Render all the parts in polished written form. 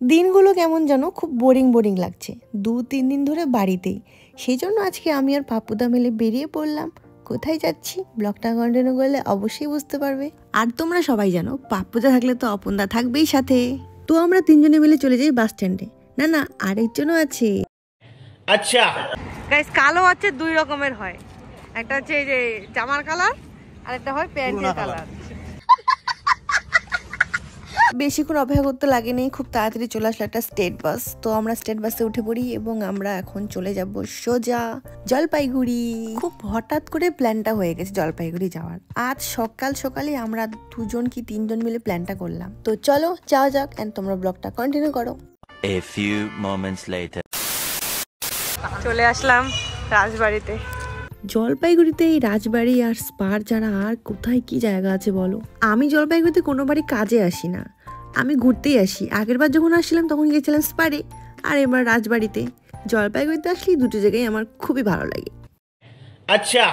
দিনগুলো কেমন যেন খুব বোরিং বোরিং লাগছে 2-3 দিন ধরে বাড়িতেই। সেই জন্য আজকে আমি আর পাপ্পুদা মিলে বেরিয়ে পড়লাম। কোথায় যাচ্ছি ব্লগটা কন্টিনিউ করলে অবশ্যই বুঝতে পারবে। আর তোমরা সবাই জানো পাপ্পুদা থাকলে তো অপনদা থাকবেই সাথে। তো আমরা 3 জনে মিলে চলে যাই বাস স্ট্যান্ডে। না না আরেকজনও আছে। আচ্ছা গাইস, কালো আছে 2 রকমের হয়, একটা হচ্ছে এই যে জামার কালার আর একটা হয় প্যান্টের কালার। বেশিক্ষণ অপেক্ষা করতে লাগেনি, খুব তাড়াতাড়ি চলে আসলো একটা স্টেট বাস। তো আমরা স্টেট বাসে উঠে পড়ি এবং আমরা এখন চলে যাব সোজা জলপাইগুড়ি। খুব হঠাৎ করে প্ল্যানটা হয়ে গেছে জলপাইগুড়ি যাওয়ার। আজ সকাল সকালে আমরা 2 জন কি 3 জন মিলে প্ল্যানটা করলাম। তো চলো যাওয়া যাক এন্ড তোমরা ব্লগটা কন্টিনিউ করো। A few moments later চলে আসলাম রাজবাড়িতে। জলপাইগুড়িতে এই রাজবাড়ি আর স্পার ছাড়া আর কোথায় কি জায়গা আছে বলো? আমি জলপাইগুড়িতে কোনো বাড়ি কাজে আসি না, আমি ঘুরতেই আসি। আগের বার যখন আসছিলাম তখন গেছিলাম স্পারে, আর এবার রাজবাড়িতে। জলপাইগুড়িতে আসলে দুটো জায়গায় আমার খুবই ভালো লাগে। আচ্ছা,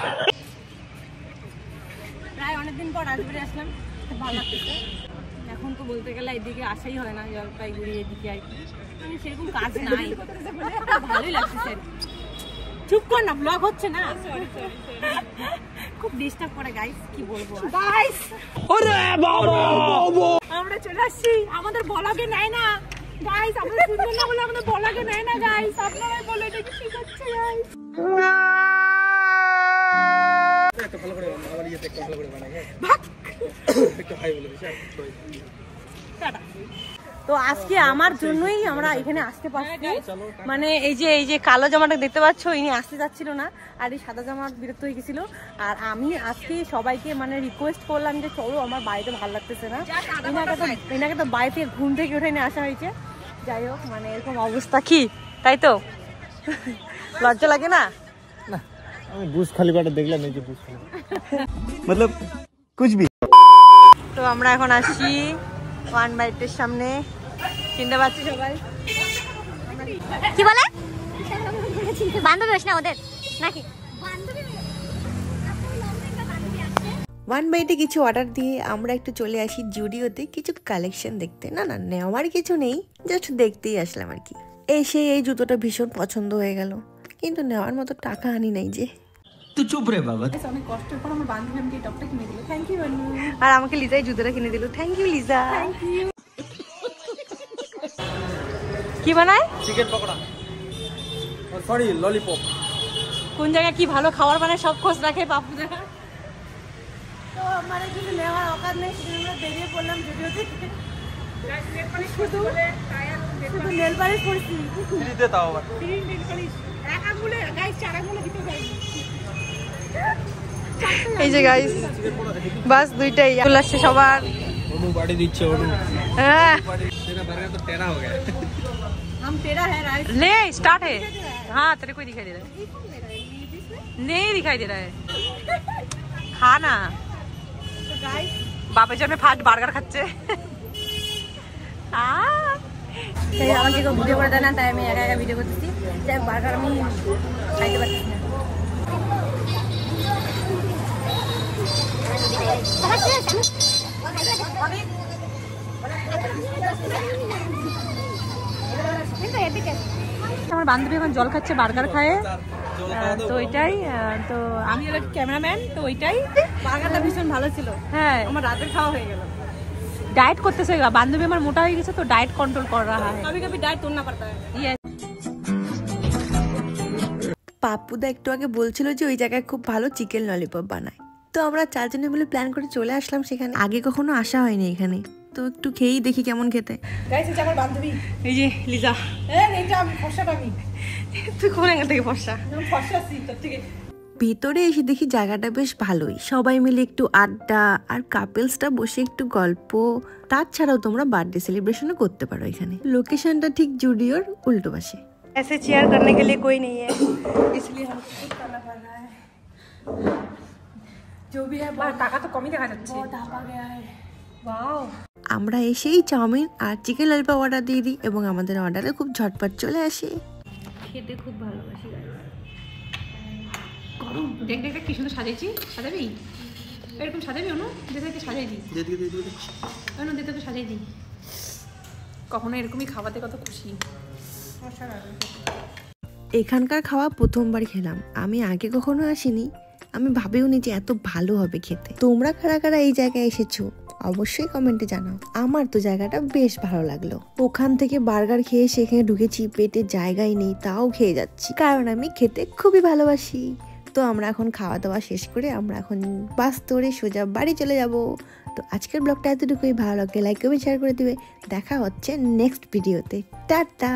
প্রায় অনেকদিন পর রাজবাড়ি আসলাম, খুব ভালো লাগতেছে। এখন তো বলতে গেলে এদিকে আসাই হয় না, জলপাইগুড়ি এদিকে আর কি মানে সেরকম কাজ নাই, ভালোই লাগতেছে। চুপ কর না, ব্লগ হচ্ছে না। খুব ডিস্টার্ব করে গাইস, কি বলবো গাইস। ওরে বাবা, আমরা চলে আসছি, আমাদের ব্লগে নেয় না গাইস। আমরা সুন্দর না বলে আমাদের ব্লগে নেয় না গাইস। আপনারাই বলে এটা কি ঠিক হচ্ছে গাইস। একটু ভালো করে বানাও, আমার ইয়েতে একটু ভালো করে বানাও। ভাগ একটু হাই বলে দিছি। টাটা। তো আজকে আমার জন্যই আমরা এখানে আসতে পারছি। মানে এই যে কালো জামাটা দেখতে পাচ্ছ, ইনি আসতে যাচ্ছিল না, আর এই সাদা জামা বিরক্ত হয়ে গেছিল। আর আমি আজকে সবাইকে মানে রিকোয়েস্ট করলাম যে চলো, আমার বাড়িতে ভালো লাগতেছে না। এনাকে তো বাড়ি থেকে ঘুম থেকে উঠে নিয়ে আসা হয়েছে। যাই হোক, মানে এরকম অবস্থা কি, তাই তো লজ্জা লাগে না? না, আমি বুর্জ খলিফাটা দেখলাম, এই যে বুর্জ খলিফা मतलब कुछ भी। তো আমরা এখন আসছি ওয়ান বাইটের সামনে। চিনতে পারছি সবাই? কি বলে বান্ধবী না ওদের নাকি? ওয়ান বাইটে কিছু অর্ডার দিয়ে আমরা একটু চলে আসি জুডিওতে কিছু কালেকশন দেখতে। না না, নেওয়ার কিছু নেই, জাস্ট দেখতেই আসলাম আর কি। এসে এই জুতোটা ভীষণ পছন্দ হয়ে গেল, কিন্তু নেওয়ার মতো টাকা আনি নাই যে। তুই চুপ রে বাবা। অনেক কষ্টের পর আমার বান্ধবী আমাকে এই টপটা কিনে দিল। Thank you Banu. আর আমাকে লিজা এই জুতোটা কিনে দিল। Thank you Liza. Thank you. কি বানায়? Chicken pakora, sorry lollipop. কোন জায়গায় কি ভালো খাবার বানায় সব খোঁজ রাখে পাপ্পুদা। তো আমার কিছু নেওয়ার অকার নেই, আমরা বেরিয়ে পড়লাম জুডিও থেকে। শুধু নেল পালিশ করছি। দিতে দাও আবার। নেল পালিশ এক আঙ্গুলে গাইস, 4 আঙ্গুলে দিতে যাই। এই যে গাইস বাস দুইটাই চলে আসছে সবার। ওনু বাড়ি দিচ্ছে, ওনু হ্যাঁ तेरा बर्गर तो टेढ़ा हो गया है। हम टेढ़ा है राइट। ले स्टार्ट है। हाँ तेरे को दिखाई दे रहा है? नहीं दिखाई दे रहा है। खाना বাপের জন্য ফার্স্ট বার্গার খাচ্ছে। আমাকে কেউ ভিডিও করে দেয় না, তাই আমি একা একা ভিডিও করতেছি। যাই বার্গার আমি খাইতে পারছি না। আমার বান্ধবী এখন জল খাচ্ছে, বার্গার খায়। তো ওইটাই, তো আমি হলো ক্যামেরাম্যান। তো ওইটাই, বার্গারটা ভীষণ ভালো ছিল। হ্যাঁ, আমার রাতের খাওয়া হয়ে গেল। ডায়েট করতেছে বান্ধবী আমার, মোটা হয়ে গেছে তো ডায়েট কন্ট্রোল কর रहा है। कभी कभी डाइट तोड़ना पड़ता है। পাপ্পুদা একটু আগে বলছিল যে ওই জায়গায় খুব ভালো চিকেন ললিপপ বানায়। তো আমরা 4 জনে মিলে প্ল্যান করে চলে আসলাম সেখানে। আগে কখনো আসা হয়নি এখানে, তো একটু খেয়েই দেখি কেমন খেতে। গাইস এটা আমার বান্ধবী, এই যে লিজা। এইটা আমি ফর্সাটা আমি। তুই কোন অ্যাঙ্গেল থেকে ফর্সা? আমি ফর্সা আছি তোর থেকে। ভিতরে এসে দেখি জায়গাটা বেশ ভালোই, সবাই মিলে একটু আড্ডা আর কাপলসটা বসে একটু গল্প। তাছাড়াও তোমরা বার্থডে সেলিব্রেশনও করতে পারো এখানে। লোকেশনটা ঠিক জুডিওর উল্টো পাশে। ऐसे चेयर करने के लिए कोई नहीं है, इसलिए हमको खुद करना पड़ रहा है। जो भी है টাকা তো কমই দেখা যাচ্ছে। बहुत ढापा गया है। वाओ। আমরা এসেই চাউমিন আর চিকেন ললিপপ অর্ডার দিয়ে দিই এবং আমাদের অর্ডারে খুব ঝটপট চলে আসে। খেতে খুব ভালোবাসি। গরম দেখ দেখ কি সুন্দর সাজাইছি। সাজাবি এরকম সাজাবি অনু? দেখে সাজাই দি। দে দে দে দে অনু, দে তো সাজাই দি। কখনো এরকমই খাওয়াতে কত খুশি। এখানকার খাওয়া প্রথমবার খেলাম, আমি আগে কখনো আসিনি, আমি ভাবেও নি যে এত ভালো হবে খেতে। তোমরা কারা কারা এই জায়গায় এসেছো অবশ্যই কমেন্টে জানাও। আমার তো জায়গাটা বেশ ভালো লাগলো। ওখান থেকে বার্গার খেয়ে সেখানে ঢুকেছি, পেটে জায়গাই নেই তাও খেয়ে যাচ্ছি, কারণ আমি খেতে খুবই ভালোবাসি। তো আমরা এখন খাওয়া দাওয়া শেষ করে আমরা এখন বাস ধরে সোজা বাড়ি চলে যাব। তো আজকের ব্লগটা এতটুকুই, ভালো লাগলে লাইক কমেন্ট শেয়ার করে দিবে। দেখা হচ্ছে নেক্সট ভিডিওতে, টাটা।